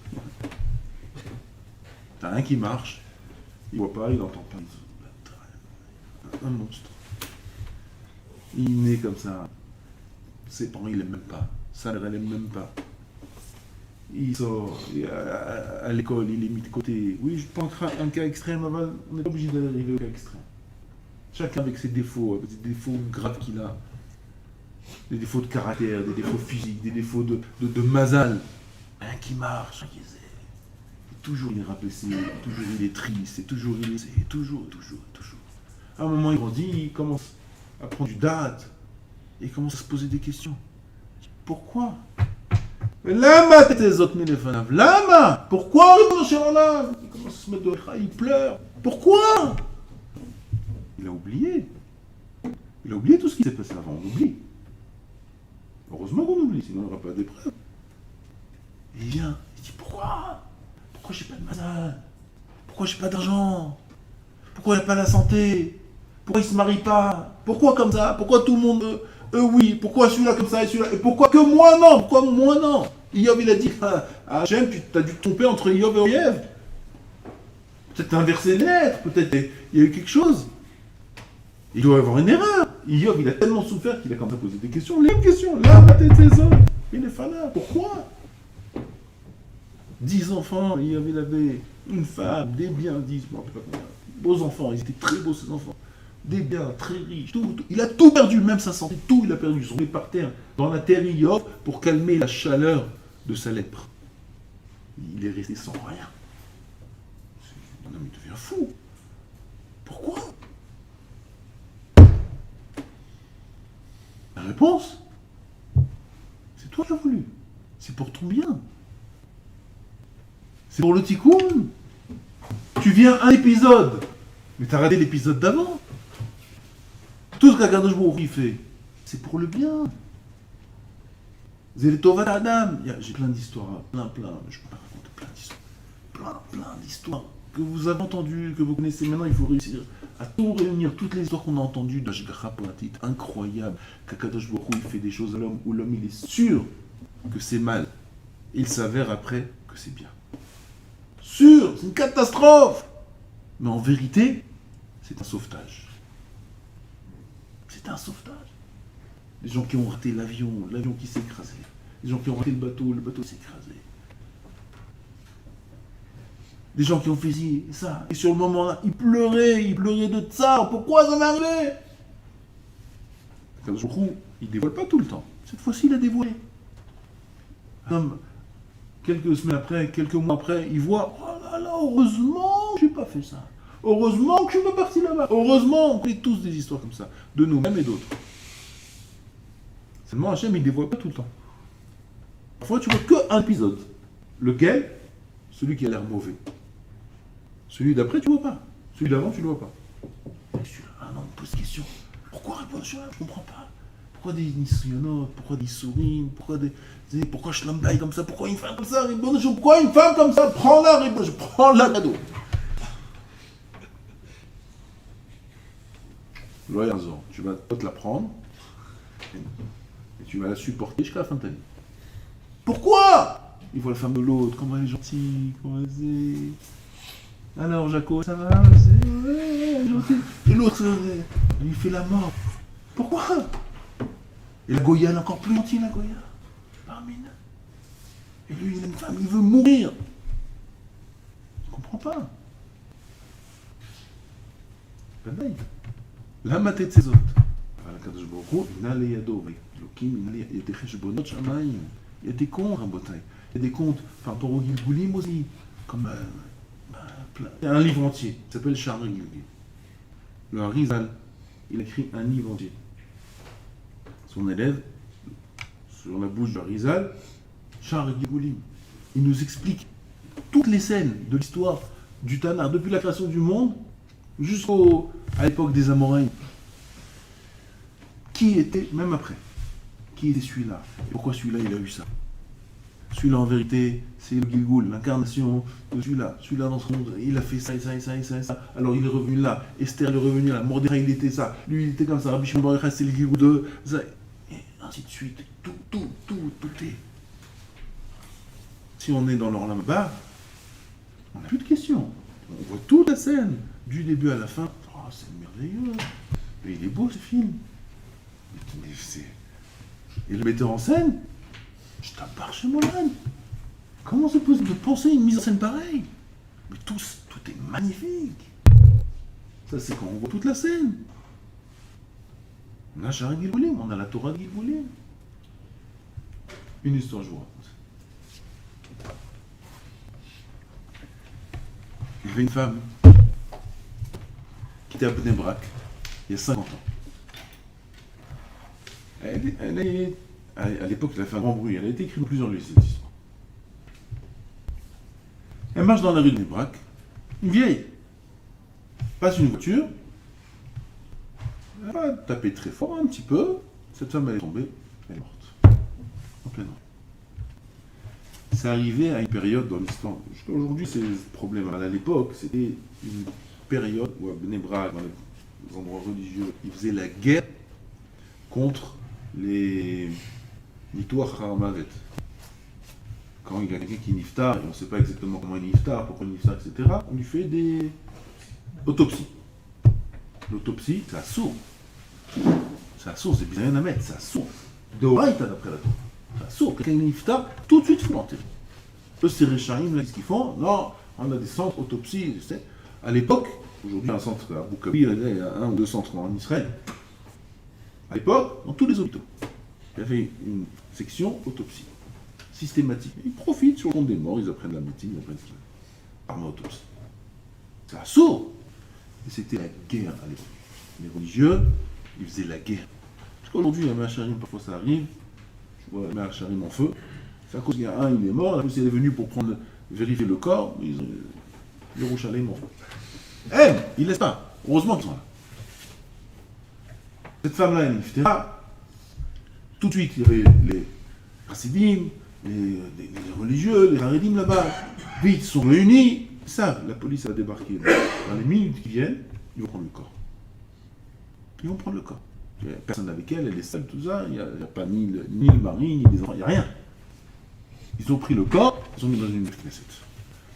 T'as rien qui marche. Il voit pas, il entend pas. Un monstre. Il naît comme ça. Ses parents il l'aiment même pas. Sa mère elle l'aime même pas. Il sort, à l'école, il est mis de côté. Oui, je prends un cas extrême, on n'est pas obligé d'arriver au cas extrême. Chacun avec ses défauts, avec des défauts graves qu'il a. Des défauts de caractère, des défauts physiques, des défauts de mazal. Rien qui marche. Toujours il est rabaissé, toujours il est triste, et toujours il est... Toujours. À un moment il grandit, il commence à prendre du date, et il commence à se poser des questions. Pourquoi? Mais lama tes autres méléphonaves, lama! Pourquoi il commence à se mettre de il pleure. Pourquoi? Il a oublié. Il a oublié tout ce qui s'est passé avant, on oublie. Heureusement qu'on oublie, sinon il n'y aura pas d'épreuve. Il vient, il dit pourquoi? Pourquoi j'ai pas de mazal? Pourquoi j'ai pas d'argent? Pourquoi il n'y a pas la santé? Pourquoi il se marie pas? Pourquoi comme ça? Pourquoi tout le monde eux oui? Pourquoi celui-là comme ça et celui-là? Et pourquoi que moi non? Pourquoi moi non? Iyov il a dit à Hachem, tu as dû te tromper entre Iyov et Oyev. Peut-être inversé les lettres, peut-être il y a eu quelque chose. Il doit y avoir une erreur. Iyov il a tellement souffert qu'il a quand même posé des questions. Les mêmes questions. Là, ma tête ses hommes. Il est fana. Pourquoi? 10 enfants, Iyov il avait une femme, des biens, 10, je ne me rappelle pas combien. Beaux enfants, ils étaient très beaux ces enfants. Des biens, très riches, tout. Il a tout perdu, même sa santé, tout il a perdu. Ils sont tombés par terre, dans la terre Iyov, pour calmer la chaleur de sa lèpre. Il est resté sans rien. Un homme, il devient fou. Pourquoi? La réponse, c'est toi qui as voulu. C'est pour ton bien. C'est pour le tikkun. Tu viens un épisode, mais t'as raté l'épisode d'avant. Tout ce qu'Akadosh Baruch Hu fait, c'est pour le bien. Zeletovat Adam. J'ai plein d'histoires, plein, je peux pas raconter plein d'histoires. Plein d'histoires que vous avez entendues, que vous connaissez. Maintenant, il faut réussir à tout réunir, toutes les histoires qu'on a entendues d'Ashgacha Pratit, incroyable, qu'Akadosh Baruch Hu fait des choses à l'homme où l'homme il est sûr que c'est mal. Il s'avère après que c'est bien. Sûr, c'est une catastrophe. Mais en vérité, c'est un sauvetage. C'est un sauvetage. Les gens qui ont raté l'avion qui s'est écrasé. Les gens qui ont raté le bateau s'est écrasé. Des gens qui ont fait ci et ça. Et sur le moment-là, ils pleuraient de tsar. Pourquoi ça m'est arrivé? Akadosh Baruch Hu, il ne dévoile pas tout le temps. Cette fois-ci, il a dévoilé. Un homme, quelques semaines après, quelques mois après, il voit, oh là là, heureusement que je n'ai pas fait ça. Heureusement que je suis pas parti là-bas. Heureusement, on connaît tous des histoires comme ça, de nous-mêmes et d'autres. Seulement Hachem, il ne dévoile pas tout le temps. Parfois, tu vois qu'un épisode. Lequel? Celui qui a l'air mauvais. Celui d'après, tu ne vois pas. Celui d'avant, tu ne le vois pas. Ah non, on me pose des questions. Pourquoi répondre à ça? Je ne comprends pas. Pourquoi des nisyonotes? Pourquoi des souris? Pourquoi je l'embaille comme ça? Pourquoi une femme comme ça? Pourquoi une femme comme ça? Prends-la, je prends la cadeau. Tu vas te la prendre et tu vas la supporter jusqu'à la fin de ta vie. Pourquoi? Il voit la femme de l'autre, comment elle est gentille, comment elle est... Alors Jaco, ça va? Elle est gentille. Et l'autre, il lui fait la mort. Pourquoi? Et la Goya, elle est encore plus gentille, la Goya. Parmine. Et lui, il a une femme, il veut mourir. Je comprends pas. Ben là, למה תצא זאת? אבל הקדוש ברוך הוא, נע לידו, אלוקים, il y a des חשבונות שמיים, il y a des comptes, רבותיי, il y a des comptes par rapport au Gilgulim aussi, comme il y a un livre entier, qui s'appelle Sha'ar Gilgul. Le Harizal, il a écrit un livre entier. Son élève, sur la bouche de Rizal, Charles Giboulim, il nous explique toutes les scènes de l'histoire du Tanakh, depuis la création du monde jusqu'à l'époque des Amoraïm. Qui était, même après, qui était celui-là? Et pourquoi celui-là, il a eu ça? Celui-là, en vérité, c'est le Gilgoul, l'incarnation de celui-là. Celui-là, dans son monde, il a fait ça, et ça, et ça, et ça, et ça. Alors, il est revenu là. Esther, il est revenu là. Mordechai, il était ça. Lui, il était comme ça. Rabbi Shimon Bar Yochai, c'est le Gilgoul de ça. Et ainsi de suite. Tout est. Si on est dans l'Olam Haba, on n'a plus de questions. On voit toute la scène, du début à la fin. Oh, c'est merveilleux. Mais il est beau, ce film. Et le metteur en scène, je t'appartiens chez Molan. Comment c'est possible de penser une mise en scène pareille? Mais tout est magnifique. Ça, c'est quand on voit toute la scène. On a Shara Gilgoulim, on a la Torah de Gilgoulim. Une histoire, je vous raconte. Il y avait une femme qui était à Bnei Brak il y a 50 ans. À l'époque, elle a fait un grand bruit. Elle a été écrite dans plusieurs lieux, cette histoire. Elle marche dans la rue de Bnei Brak. Une vieille passe une voiture. Elle va taper très fort, un petit peu. Cette femme, elle est tombée. Elle est morte. En plein air. C'est arrivé à une période dans l'histoire. Aujourd'hui, c'est ce problème. À l'époque, c'était une période où à Bnei Brak, dans les endroits religieux, ils faisaient la guerre contre les Nitoach Haramavet. Quand il y a quelqu'un qui est niftar, et on ne sait pas exactement comment il est niftar, pourquoi il est niftar, etc., on lui fait des autopsies. L'autopsie, c'est assourd. C'est assourd, c'est bien rien à mettre, c'est assourd. De Horaïta d'après la Torah. C'est assourd. Quelqu'un est niftar, tout de suite, il faut l'enterrer. Eux, c'est Réchaïm, là, qu'est-ce qu'ils font? Non, on a des centres autopsie, tu sais. À l'époque, aujourd'hui, un centre à Boukavi, il y a un ou deux centres en Israël. À l'époque, dans tous les hôpitaux, il y avait une section autopsie, systématique. Ils profitent sur le compte des morts, ils apprennent la médecine, ils apprennent ce qu'ils veulent. Arme autopsie. C'est assaut. Et c'était la guerre à l'époque. Les religieux, ils faisaient la guerre. Parce qu'aujourd'hui, la Mahacharim, parfois ça arrive, je vois la Mahacharim en feu, c'est à cause qu'il y a un, il est mort, la police est venue pour vérifier le corps, le Rouchalem en feu. Ils laissent pas. Heureusement qu'ils sont là. Cette femme-là, elle est là. Tout de suite, il y avait les chassidim, les religieux, les haredim là-bas. Vite, ils sont réunis. Ça, la police va débarquer. Dans les minutes qui viennent, ils vont prendre le corps. Ils vont prendre le corps. Il n'y a personne avec elle, elle est seule, tout ça. Il n'y a pas ni le mari, ni les enfants, il n'y a rien. Ils ont pris le corps, ils ont mis dans une Knesset.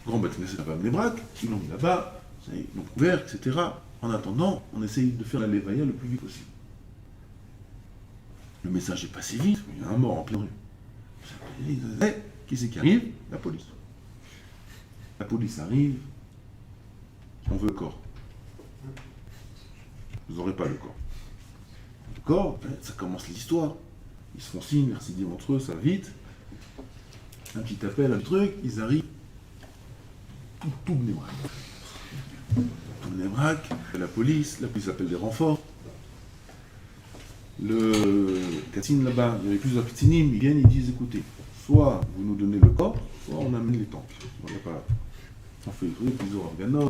Grand Knesset à Bnei Brak, ils l'ont mis là-bas, ils l'ont couvert, etc. En attendant, on essaye de faire la Lévaïa le plus vite possible. Le message est passé vite, il y a un mort en pleine rue. Qui c'est qui arrive? La police. La police arrive, on veut le corps. Vous n'aurez pas le corps. Le corps, ça commence l'histoire. Ils se font signe, merci dire entre eux, ça va vite. Un petit appel, un truc, ils arrivent. Tout Bnei Brak. Tout Bnei Brak, la police appelle des renforts. Le Katsine là-bas, il y avait plusieurs Katsinim, ils viennent, ils disent écoutez, soit vous nous donnez le corps, soit on amène les tanks. On fait le truc, les organos,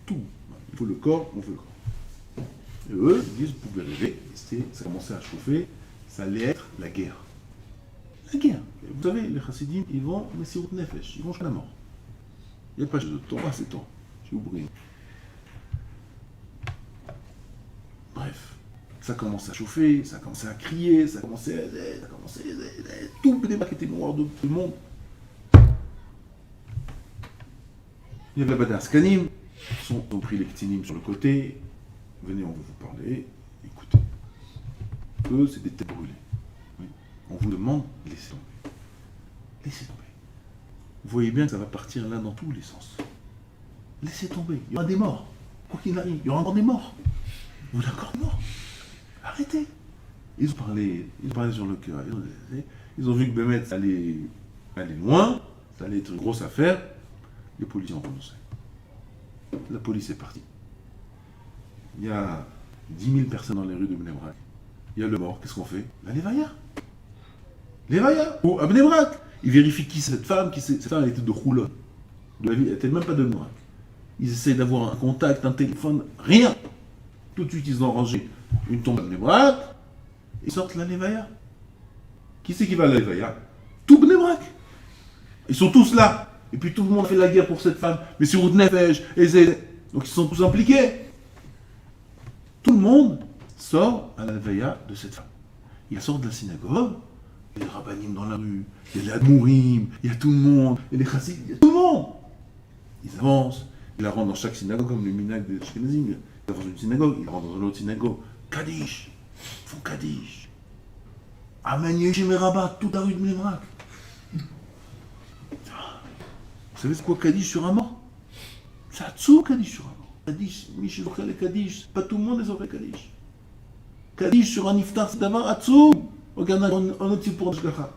tout. Il faut le corps, on veut le corps. Et eux, ils disent vous pouvez rêver, ça commençait à chauffer, ça allait être la guerre. La guerre. Vous savez, les chassidim, ils vont, mais c'est au nefesh, ils vont jusqu'à la mort. Il n'y a pas de Torah, c'est Torah. Je vous prie. Bref. Ça commençait à chauffer, ça commençait à crier, ça commençait tout le débat qui était noir de tout le monde. Il y avait la Bada Askanim, ils ont pris les Ktinim sur le côté. Venez, on veut vous parler. Écoutez. Eux, c'est des têtes brûlées. Oui. On vous demande, laissez tomber. Laissez tomber. Vous voyez bien que ça va partir là dans tous les sens. Laissez tomber. Il y aura des morts. Quoi qu'il arrive, il y aura encore des morts. Vous voulez encore des morts? Arrêtez. Ils ont parlé sur le cœur. Ils ont vu que Bémet allait loin, ça allait être une grosse affaire. Les policiers ont renoncé. La police est partie. il y a 10 000 personnes dans les rues de Bnei Brak. Il y a le mort, qu'est-ce qu'on fait? La Levaya. Levaya, ou à Bnei Brak. Ils vérifient qui c'est cette femme, cette femme elle était de Choulot. Elle n'était même pas de Bnei Brak. Ils essayent d'avoir un contact, un téléphone, rien. Tout de suite, ils ont rangé une tombe à Bnei Brak, ils sortent la Levaya. Qui c'est qui va à la Levaya? Tout Bnei Brak. Ils sont tous là. Et puis tout le monde fait la guerre pour cette femme. Mais c'est Rout Nefesh. Donc ils sont tous impliqués. Tout le monde sort à la Levaya de cette femme. Il sort de la synagogue. Il y a les rabbinim dans la rue. Il y a les admourim. Il y a tout le monde. Il y a les chassidim. Il y a tout le monde. Ils avancent. Ils la rentrent dans chaque synagogue comme le minag des Ashkenazim. Ils avancent dans une synagogue. Ils rentrent dans une autre synagogue. Kaddish. Ils font Kaddish. Amen Yeshim et Rabat. Toute la rue de Bnei Brak. Vous savez c'est quoi Kaddish sur un mort? C'est Hatzou Kaddish sur un mort. Kaddish, Michel les Kaddish, pas tout le monde les aurait Kaddish. Kaddish sur un iftar, c'est d'abord Hatzou. Regarde un autre type pour Ashgacha.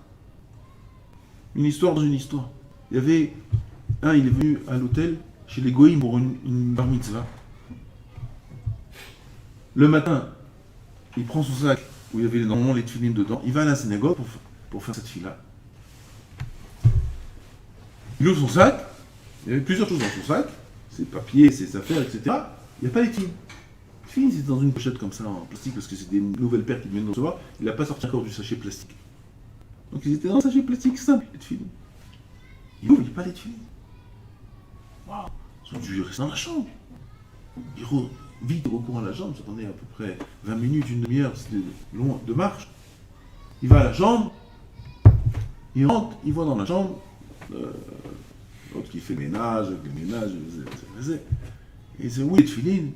Une histoire dans une histoire. Il y avait un, il est venu à l'hôtel chez les Goïms pour une bar mitzvah. Le matin, il prend son sac où il y avait normalement les tefilines dedans, il va à la synagogue pour faire cette fille-là. Il ouvre son sac, il y avait plusieurs choses dans son sac, ses papiers, ses affaires, etc. Il n'y a pas les tefilines. Les tefilines, c'était dans une pochette comme ça, en plastique, parce que c'est des nouvelles paires qui viennent de recevoir. Il n'a pas sorti encore du sachet plastique. Donc ils étaient dans un sachet plastique simple, les tefilines. Il ouvre, il n'y a pas les tefilines. Waouh, ils ont dû rester dans la chambre. Il vite recourt à la chambre, ça prenait à peu près 20 minutes, une demi-heure, c'était long de marche. Il va à la chambre, il rentre, il voit dans la chambre l'autre qui fait le ménage, et il dit oui, les tefilines,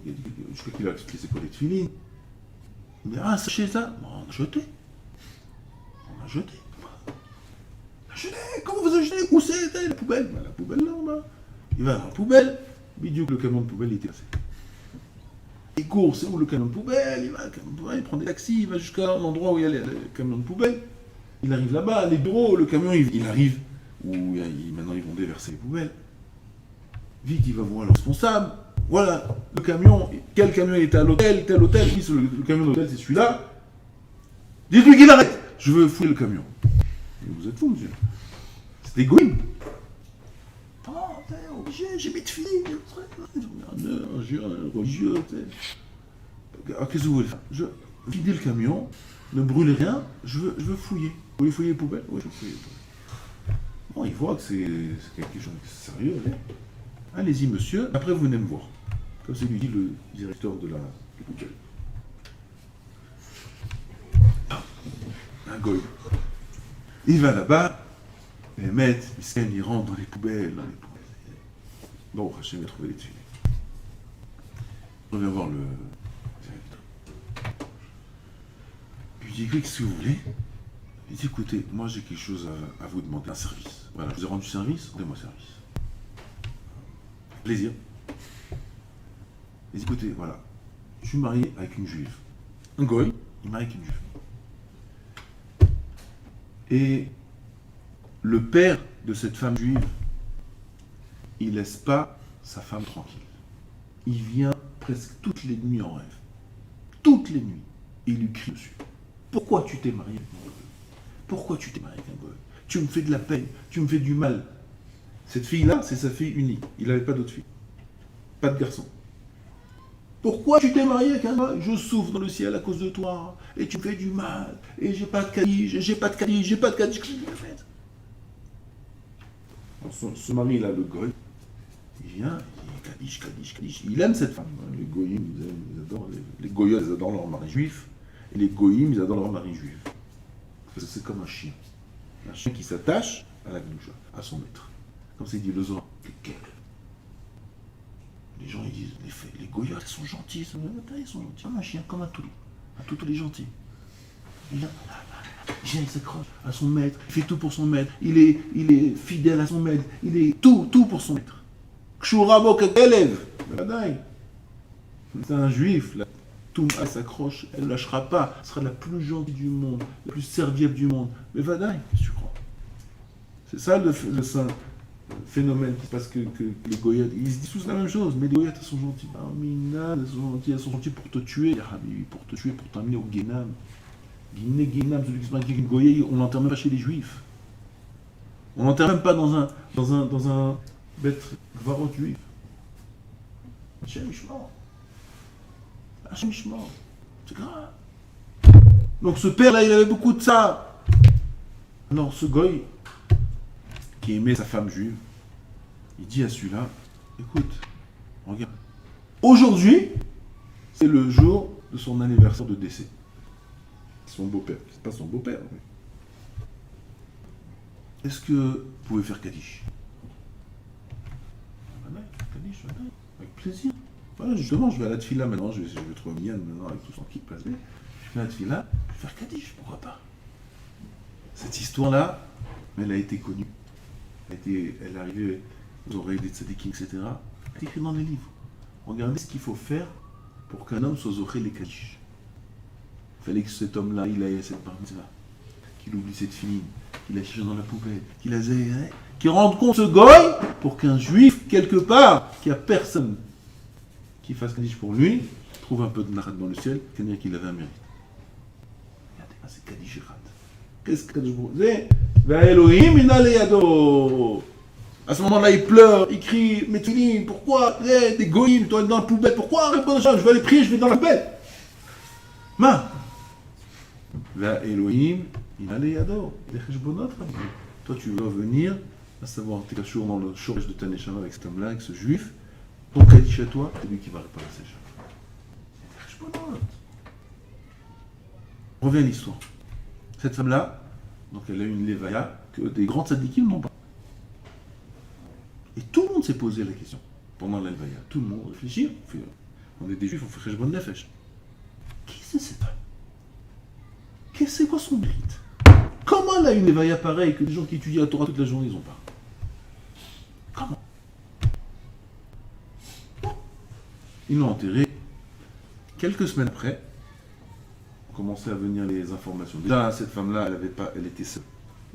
je crois qu'il a expliqué c'est quoi les tefilines. Il dit ah, sachez ça, on a jeté. On a jeté. Comment vous avez jeté? Où c'est la poubelle? La poubelle là en bas. Il va dans la poubelle, bidou que le camion de poubelle était cassé. Il court, c'est où le camion de poubelle? Il va, il prend des taxis, il va jusqu'à l'endroit où il y a le camion de poubelle. Il arrive là-bas, les bureaux, le camion, il arrive où maintenant ils vont déverser les poubelles. Vite, il va voir le responsable. Voilà, le camion, quel camion était à l'hôtel, tel hôtel, le camion d'hôtel, c'est celui-là. Dites-lui qu'il arrête, je veux fouiller le camion. Et vous êtes fou, monsieur. C'est égoïste. J'ai mis de filles, un religieux, qu'est-ce que vous voulez faire? Videz le camion, ne brûlez rien, je veux fouiller. Vous voulez fouiller les poubelles? Oui, je veux fouiller les poubelles. Bon, il voit que c'est quelque chose de sérieux. Allez-y, monsieur, après vous venez me voir. Comme c'est lui dit le directeur de la poubelle. Un goy. Il va là-bas, les maîtres, il rentre dans les poubelles, Bon, Hachem va trouver les tefilines. On vient voir le directeur. Puis il dit, qu'est-ce que vous voulez? Il dit, écoutez, moi j'ai quelque chose à vous demander, un service. Voilà, je vous ai rendu service, rendez-moi service. Plaisir. Il dit, écoutez, voilà, je suis marié avec une juive. Un goy, il est marié avec une juive. Et le père de cette femme juive, il laisse pas sa femme tranquille. Il vient presque toutes les nuits en rêve. Toutes les nuits. Et il lui crie dessus. Pourquoi tu t'es marié avec un goy? Pourquoi tu t'es marié avec un goy? Tu me fais de la peine, tu me fais du mal. Cette fille-là, c'est sa fille unique. Il n'avait pas d'autre fille. Pas de garçon. Pourquoi tu t'es marié avec un goy? Je souffre dans le ciel à cause de toi. Et tu me fais du mal. Et j'ai pas de kaddish, j'ai pas de kaddish, j'ai pas de kaddish. Qu'est-ce que tu me fais? Ce mari-là, le goy, il vient, il dit Kaddish. Il aime cette femme. Les goyim, ils adorent. Les goyim, ils adorent leur mari juif. Et les goyim, ils adorent leur mari juif. Parce que c'est comme un chien. Un chien qui s'attache à la gdoucha, à son maître. Comme c'est dit le Zohar. Les gens, ils disent, les goyim, ils sont gentils. Ils sont gentils. Comme un chien, comme un toutou. Un toutou, les gentils. Il s'accroche à son maître, il fait tout pour son maître, il est fidèle à son maître, il est tout pour son maître. Kshurabo élève. C'est un juif, la Touma s'accroche, elle ne lâchera pas, elle sera la plus gentille du monde, la plus serviable du monde. Mais Vadaï, qu'est-ce que tu crois? C'est ça le saint phénomène qui se passe que les goyettes, ils se disent tous la même chose, mais les goyettes, elles sont gentilles. Ah, Mina, elles sont gentilles pour te tuer, Ya Habibi, pour te tuer, pour t'amener au Guénam. Guinée, celui qui se marie avec une goyelle, on l'enterre même pas chez les juifs. On l'enterre même pas dans un bête varot juif. Hachem Ishmael. Hachem Ishmael. C'est grave. Donc ce père-là, il avait beaucoup de ça. Alors ce goy, qui aimait sa femme juive, il dit à celui-là, écoute, regarde, aujourd'hui, c'est le jour de son anniversaire de décès. Son beau-père, c'est pas son beau-père. Mais... est-ce que vous pouvez faire Kaddish? Kaddish, avec plaisir. Voilà, justement, je vais à la Tfila maintenant, je vais trouver Mian maintenant avec tout son kit passe bien. Je vais à la Tfila, je vais faire Kaddish, pourquoi pas? Cette histoire-là, elle a été connue. Elle est arrivée aux oreilles des tzadikim, etc. Elle est écrite dans les livres. Regardez ce qu'il faut faire pour qu'un homme soit zoré les Kaddish. Il fallait que cet homme-là, il aille à cette bar mitzvah, qu'il oublie cette fille, qu'il la cherche dans la poubelle, qu'il rende compte ce goy pour qu'un juif, quelque part, qui a personne qui fasse Kaddish pour lui, trouve un peu de narat dans le ciel, c'est-à-dire qu'il avait un mérite. Regardez, c'est Kaddish Echad. Qu'est-ce que Kaddish pour c'est Elohim inaleyado. À ce moment-là, il pleure, il crie, mais Tfilim, pourquoi des goyim, toi dans la poubelle, pourquoi je vais aller prier, je vais dans la poubelle. Ma Elohim, inaleyado. Toi, tu vas venir, à savoir, tu es toujours dans le chorège de ta neshama avec cet homme-là, avec ce juif. Ton Kaddish à toi, c'est lui qui va réparer ses choses. On revient à l'histoire. Cette femme-là, donc elle a eu une levaya que des grands tzadikim n'ont pas. Et tout le monde s'est posé la question pendant la levaya. Tout le monde réfléchit. On est des juifs, on fait cheshbon nefesh. Qui c'est cette femme? C'est quoi son mérite? Comment elle a une levaya pareille que les gens qui étudient la Torah toute la journée, ils n'ont pas? Comment? Ils l'ont enterrée. Quelques semaines après, commençaient à venir les informations. Déjà, cette femme-là, elle était seule.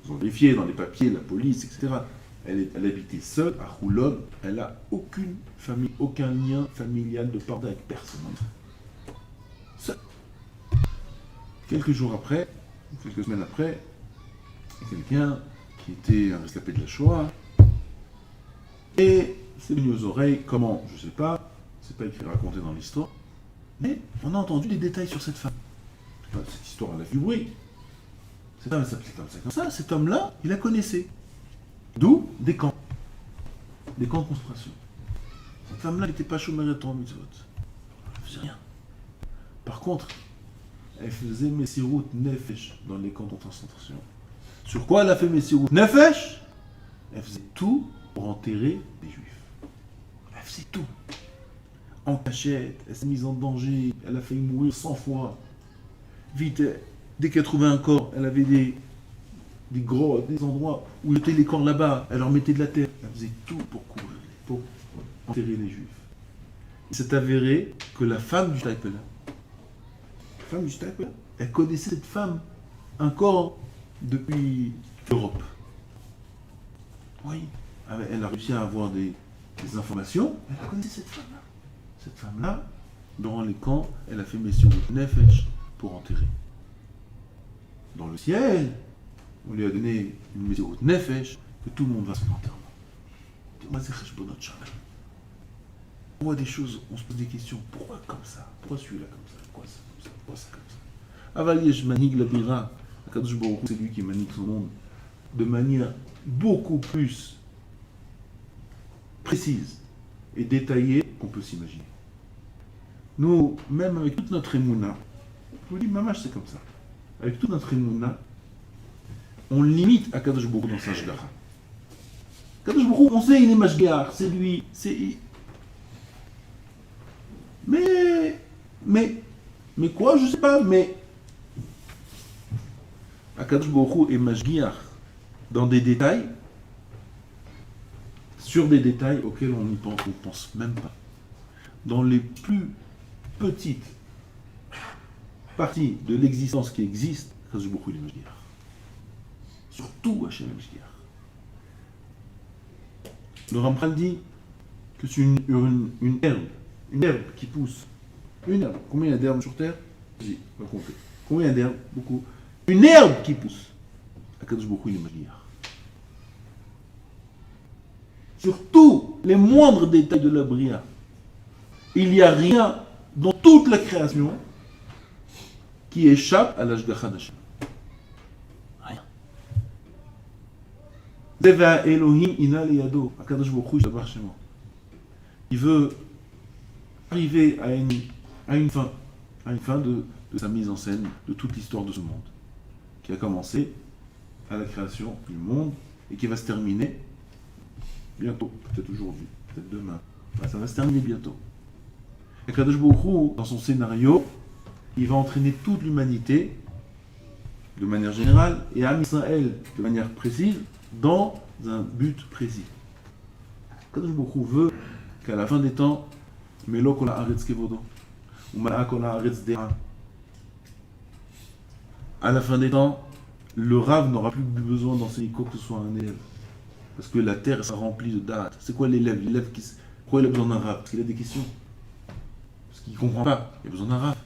Ils ont vérifié dans les papiers, la police, etc. Elle habitait seule à Roulon. Elle n'a aucune famille, aucun lien familial de part avec personne. Seule. Quelques semaines après, quelqu'un qui était un rescapé de la Shoah, et c'est venu aux oreilles, comment, je ne sais pas, c'est pas écrit raconté dans l'histoire, mais on a entendu des détails sur cette femme. Cette histoire, elle a fait du bruit. Cette femme, elle s'appelait comme ça. Cet homme-là, il la connaissait. D'où des camps. Des camps de concentration. Cette femme-là, elle n'était pas chômeur et Torah mitzvot. Elle ne faisait rien. Par contre, elle faisait Messirut Nefesh dans les camps de concentration. Sur quoi elle a fait Messirut Nefesh? Elle faisait tout pour enterrer les juifs. Elle faisait tout. En cachette, elle s'est mise en danger, elle a failli mourir 100 fois. Vite, dès qu'elle trouvait un corps, elle avait des grottes, des endroits où étaient les corps là-bas, elle leur mettait de la terre. Elle faisait tout pour couvrir, pour enterrer les juifs. Il s'est avéré que la femme du Taipela, elle connaissait cette femme encore depuis l'Europe. Oui, elle a réussi à avoir des informations, elle connaissait cette femme-là. Cette femme-là, dans les camps, elle a fait Messirut Nefesh pour enterrer. Dans le ciel, on lui a donné une Messirut Nefesh que tout le monde va à son enterrement. On voit des choses, on se pose des questions. Pourquoi comme ça? Pourquoi celui-là comme ça? Pourquoi ça comme ça? Pourquoi ça comme ça? Avaliyesh Manig Labira, Akadosh Baruch Hu, c'est lui qui manie son monde de manière beaucoup plus précise et détaillée qu'on peut s'imaginer. Nous, même avec toute notre émouna, je vous dis, mamash, c'est comme ça. Avec toute notre émouna, on limite à Kadosh Baruch Hu dans sa shgara. Kadosh Baruch Hu, on sait, il est mashgar, c'est lui, c'est... Mais quoi, je sais pas, mais... Akadosh Baruch Hu est mashgiach dans des détails, sur des détails auxquels on n'y pense même pas. Dans les plus petites parties de l'existence qui existe, Akadosh Baruch Hu est mashgiach. Surtout Hachem est mashgiach. Le Ramchal dit que c'est une herbe qui pousse. Une herbe. Combien il y a d'herbes sur Terre? Vas-y, on va compter. Combien il y a d'herbes? Beaucoup. Une herbe qui pousse. Akadosh Baruch Hu, il est Mashiach. Sur tous les moindres détails de la Bria, il n'y a rien dans toute la création qui échappe à l'Ashgacha d'Hashem. Rien. Deva Elohim ina leyado. Akadosh Baruch Hu, yishtabach shemo. Il veut arriver à une fin de sa mise en scène de toute l'histoire de ce monde, qui a commencé à la création du monde et qui va se terminer bientôt, peut-être aujourd'hui, peut-être demain. Ça va se terminer bientôt. Et Kadosh Baruch Hu, dans son scénario, il va entraîner toute l'humanité, de manière générale, et Am Israël, de manière précise, dans un but précis. Kadosh Baruch Hu veut qu'à la fin des temps, Melo kol haaretz kevodo, ou Mala'a kol haaretz de'a. À la fin des temps, le Rav n'aura plus besoin d'enseigner quoi que ce soit à un élève. Parce que la terre sera remplie de date. C'est quoi l'élève? Pourquoi il a besoin d'un Rav? Parce qu'il a des questions. Parce qu'il ne comprend pas. Il a besoin d'un Rav.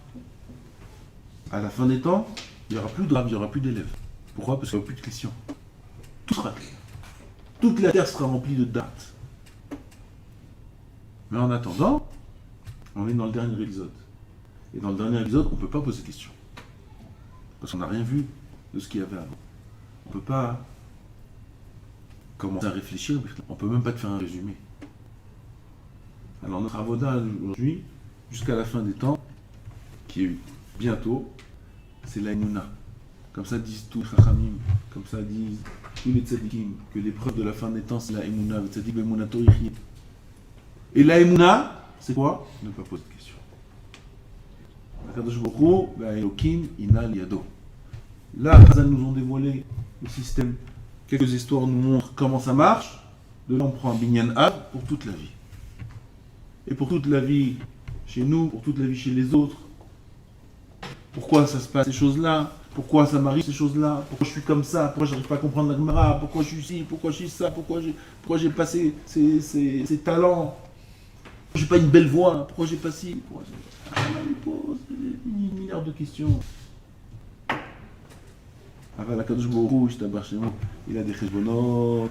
À la fin des temps, il n'y aura plus de Rav, il n'y aura plus d'élèves. Pourquoi? Parce qu'il n'y aura plus de questions. Tout sera clair. Toute la terre sera remplie de dates. Mais en attendant, on est dans le dernier épisode. Et dans le dernier épisode, on ne peut pas poser de questions. Parce qu'on n'a rien vu de ce qu'il y avait avant. On ne peut pas commencer à réfléchir, on ne peut même pas te faire un résumé. Alors notre avoda aujourd'hui, jusqu'à la fin des temps, qui est bientôt, c'est l'aïmouna. Comme ça disent tous les chachamim, comme ça disent tous les tzadikim, que l'épreuve de la fin des temps, c'est l'aïmouna, le tzadik l'aïmouna torichi. Et l'aïmouna, c'est quoi? Ne pas poser de questions. Akadosh Baruch Hu, Elokim, Ina Liado. Là, ils nous ont dévoilé le système. Quelques histoires nous montrent comment ça marche. De là, on prend un binyan ab pour toute la vie. Et pour toute la vie chez nous, pour toute la vie chez les autres. Pourquoi ça se passe ces choses-là? Pourquoi ça m'arrive ces choses-là? Pourquoi je suis comme ça? Pourquoi je n'arrive pas à comprendre la Gemara? Pourquoi je suis ici? Pourquoi je suis ça? Pourquoi j'ai pas ces talents? Pourquoi j'ai pas une belle voix? Pourquoi j'ai pas ci? Il pose des milliards de questions. Avant la Kadosh Baruch Hu, il a des cheshbonot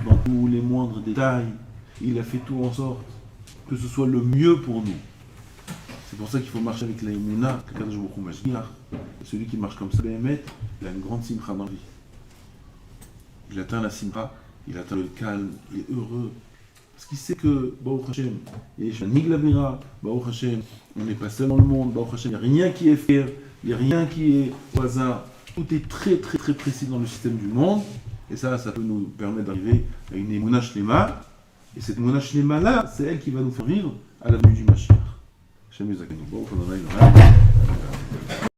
dans tous les moindres détails. Il a fait tout en sorte que ce soit le mieux pour nous. C'est pour ça qu'il faut marcher avec la Emouna, que Kadosh Baruch Hu Mashiach. Celui qui marche comme ça, il a une grande simcha dans la vie. Il atteint la simcha, il atteint le calme, il est heureux. Parce qu'il sait que, Baruch Hashem, il y a Niglavira, Baruch Hashem, on n'est pas seul dans le monde, Baruch Hashem, il n'y a rien qui est fair, il n'y a rien qui est au hasard. Tout est très très très précis dans le système du monde, et ça peut nous permettre d'arriver à une Emouna Shlema, et cette Emouna Shlema là, c'est elle qui va nous faire vivre à la venue du Mashiach. Hashem Yezakenu, Baruch Adonai Elohim.